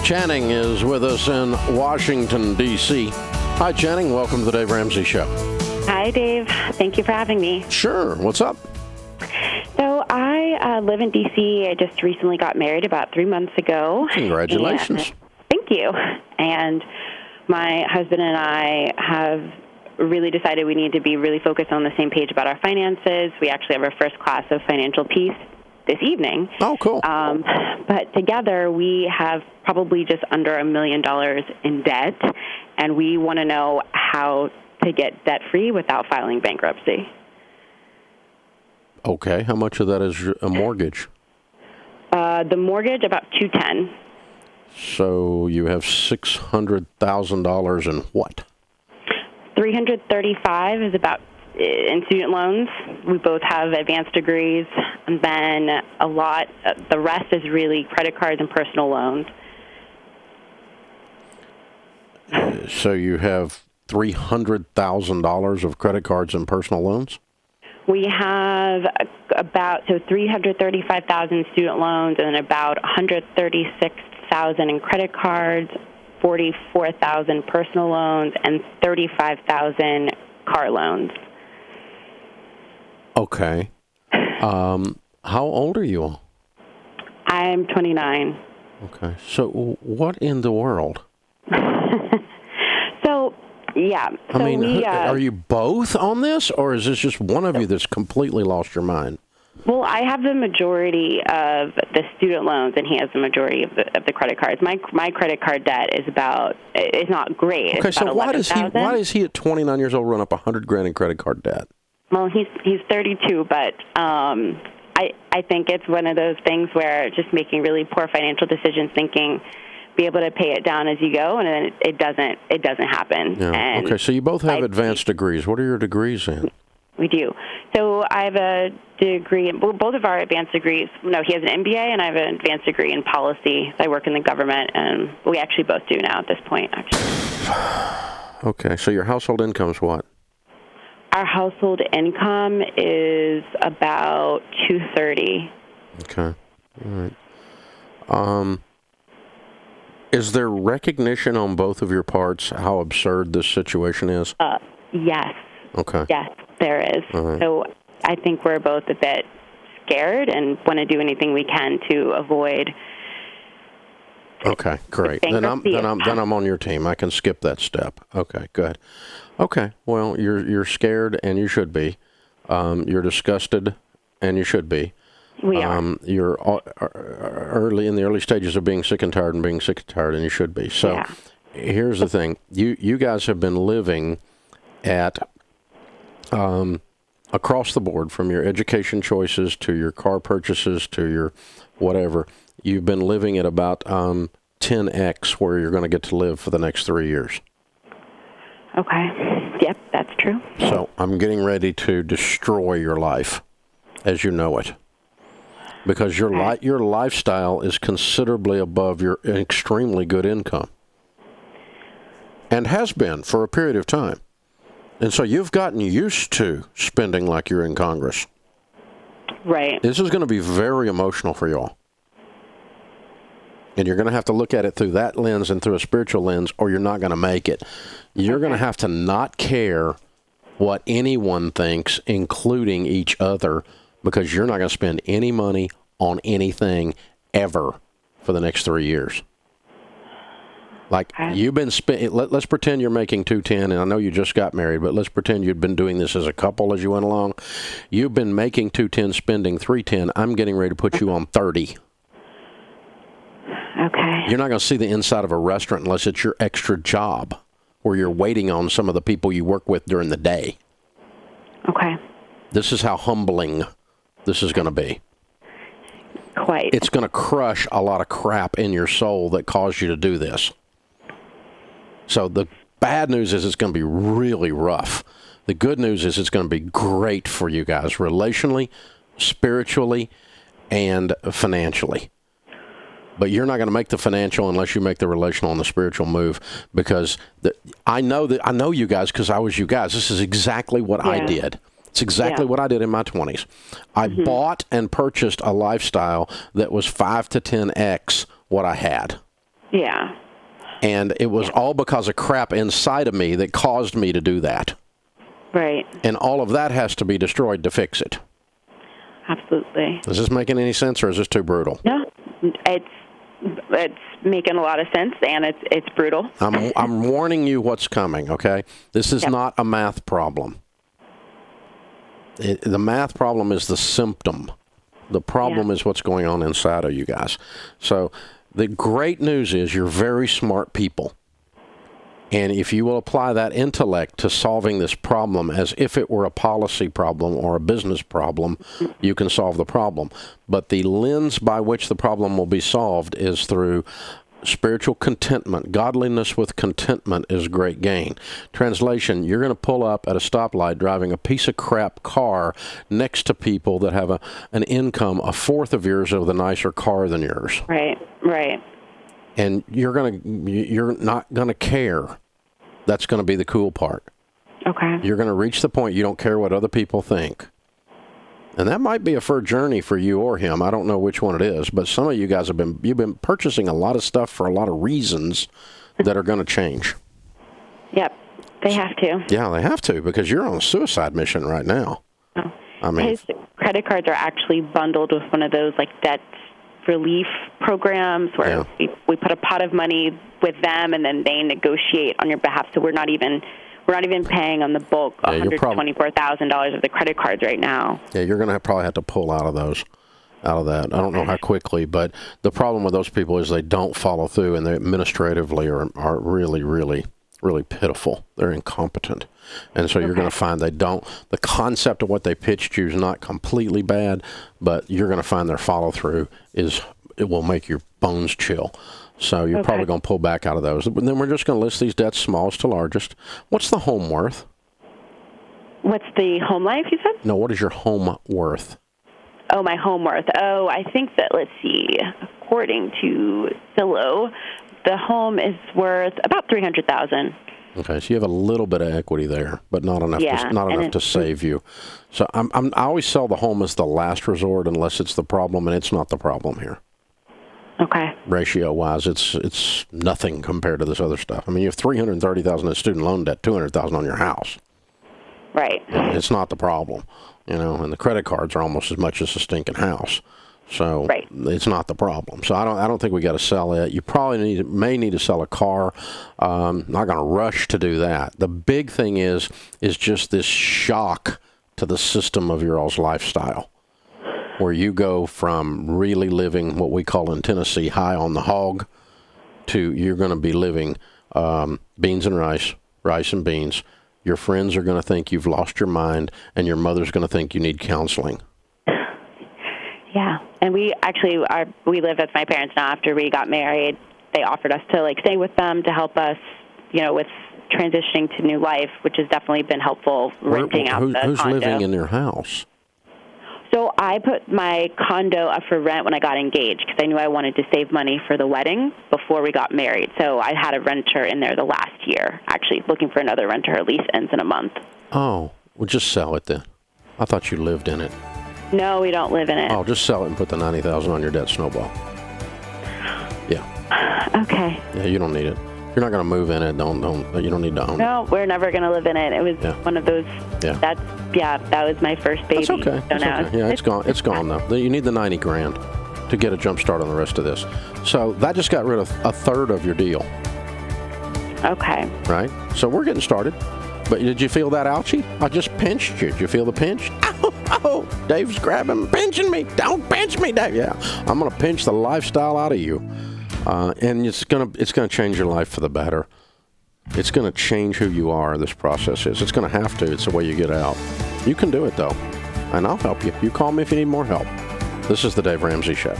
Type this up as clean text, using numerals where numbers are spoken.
Channing is with us in Washington, D.C. Hi, Channing. Welcome to the Dave Ramsey Show. Hi, Dave. Thank you for having me. Sure. What's up? So I live in D.C. I just recently got married about 3 months ago. Congratulations. Thank you. And my husband and I have really decided we need to be really focused on the same page about our finances. We actually have our first class of financial peace this evening. Oh, cool. But together we have probably just under $1 million in debt, and we want to know how to get debt-free without filing bankruptcy. Okay. How much of that is a mortgage? The mortgage, about $210,000. So you have $600,000 in what? $335,000 is about in student loans. We both have advanced degrees, and then the rest is really credit cards and personal loans. So you have $300,000 of credit cards and personal loans? We have about $335,000 student loans and about $136,000 in credit cards, $44,000 personal loans, and $35,000 car loans. Okay. How old are you all? I'm 29. Okay. So what in the world? I mean, are you both on this, or is this just one of you that's completely lost your mind? Well, I have the majority of the student loans, and he has the majority of the credit cards. My credit card debt is not great. Okay, it's so why does he at 29 years old run up $100,000 in credit card debt? Well, he's 32, but I think it's one of those things where just making really poor financial decisions, thinking be able to pay it down as you go, and then it doesn't happen. Yeah. And okay, so you both have advanced degrees. What are your degrees in? We do. So I have a degree in both of our advanced degrees. No, he has an MBA, and I have an advanced degree in policy. I work in the government, and we actually both do now at this point, actually. Okay, so your household income is what? Our household income is about $230,000. Okay, all right. Is there recognition on both of your parts how absurd this situation is? Yes. Okay. Yes, there is. Right. So I think we're both a bit scared and want to do anything we can to avoid. Okay, great. Then I'm on your team. I can skip that step. Okay, good. Okay, well, you're scared, and you should be. You're disgusted, and you should be. We are. You're in the early stages of being sick and tired, and you should be. So yeah. Here's the thing. You guys have been living at across the board, from your education choices to your car purchases to your whatever. You've been living at about 10x where you're going to get to live for the next 3 years. Okay. Yep, that's true. So I'm getting ready to destroy your life as you know it. Because your lifestyle is considerably above your extremely good income. And has been for a period of time. And so you've gotten used to spending like you're in Congress. Right. This is going to be very emotional for y'all. And you're going to have to look at it through that lens and through a spiritual lens, or you're not going to make it. You're going to have to not care what anyone thinks, including each other, because you're not going to spend any money on anything ever for the next 3 years. Like, you've been let's pretend you're making $210, and I know you just got married, but let's pretend you'd been doing this as a couple as you went along. You've been making $210, spending $310. I'm getting ready to put you on $30. Okay. You're not going to see the inside of a restaurant unless it's your extra job, where you're waiting on some of the people you work with during the day. Okay. This is how humbling this is going to be. Quite. It's going to crush a lot of crap in your soul that caused you to do this. So the bad news is it's going to be really rough. The good news is it's going to be great for you guys relationally, spiritually, and financially. But you're not going to make the financial unless you make the relational and the spiritual move, because I know you guys because I was you guys. This is exactly what I did. It's exactly what I did in my 20s. I bought and purchased a lifestyle that was 5 to 10x what I had. Yeah. And it was all because of crap inside of me that caused me to do that. Right. And all of that has to be destroyed to fix it. Absolutely. Is this making any sense, or is this too brutal? No, it's making a lot of sense, and it's brutal. I'm warning you what's coming, okay? This is not a math problem. The math problem is the symptom. The problem is what's going on inside of you guys. So the great news is you're very smart people. And if you will apply that intellect to solving this problem as if it were a policy problem or a business problem, you can solve the problem. But the lens by which the problem will be solved is through spiritual contentment. Godliness with contentment is great gain. Translation, you're going to pull up at a stoplight driving a piece of crap car next to people that have an income a fourth of yours with a nicer car than yours. Right. And you're not going to care. That's going to be the cool part. Okay. You're going to reach the point you don't care what other people think. And that might be a fur journey for you or him. I don't know which one it is, but some of you guys you've been purchasing a lot of stuff for a lot of reasons that are going to change. Yep. They have to. Yeah, they have to, because you're on a suicide mission right now. Oh. I mean, his credit cards are actually bundled with one of those debt relief programs where we put a pot of money with them, and then they negotiate on your behalf. So we're not even paying on the bulk $124,000 of the credit cards right now. Yeah, you're going to probably have to pull out of that. I don't know how quickly, but the problem with those people is they don't follow through, and they administratively are really, really, really pitiful. They're incompetent. And so you're going to find they don't. The concept of what they pitched you is not completely bad, but you're going to find their follow through it will make your bones chill. So you're probably going to pull back out of those. But then we're just going to list these debts smallest to largest. What's the home worth? What's the home life, you said? No, what is your home worth? Oh, my home worth. Oh, I think that, let's see, according to Zillow, the home is worth about $300,000. Okay, so you have a little bit of equity there, but not enough. Not enough to save you. So I always sell the home as the last resort unless it's the problem, and it's not the problem here. Okay. Ratio-wise, it's nothing compared to this other stuff. I mean, you have $330,000 in student loan debt, $200,000 on your house. Right. It's not the problem, and the credit cards are almost as much as a stinking house. So it's not the problem. So I don't think we got to sell it. You probably may need to sell a car. Not going to rush to do that. The big thing is just this shock to the system of your all's lifestyle, where you go from really living what we call in Tennessee high on the hog to you're going to be living beans and rice and beans. Your friends are going to think you've lost your mind, and your mother's going to think you need counseling. Yeah, and we live with my parents now. After we got married, they offered us to stay with them to help us, with transitioning to new life, which has definitely been helpful. Renting out the condo. Who's living in your house? So I put my condo up for rent when I got engaged because I knew I wanted to save money for the wedding before we got married. So I had a renter in there the last year, actually looking for another renter. Her lease ends in a month. Oh, well, just sell it then. I thought you lived in it. No, we don't live in it. Oh, just sell it and put the $90,000 on your debt snowball. Yeah. Okay. Yeah, you don't need it. You're not going to move in it. You don't need to own it. No, we're never going to live in it. It was one of those. Yeah. That was my first baby. That's okay. So okay. Yeah, it's gone. It's gone though. You need the $90,000 to get a jump start on the rest of this. So that just got rid of a third of your deal. Okay. Right. So we're getting started. But did you feel that ouchie? I just pinched you. Did you feel the pinch? Oh, Dave's pinching me. Don't pinch me, Dave. Yeah, I'm going to pinch the lifestyle out of you. And it's gonna change your life for the better. It's going to change who you are, this process is. It's going to have to. It's the way you get out. You can do it, though. And I'll help you. You call me if you need more help. This is the Dave Ramsey Show.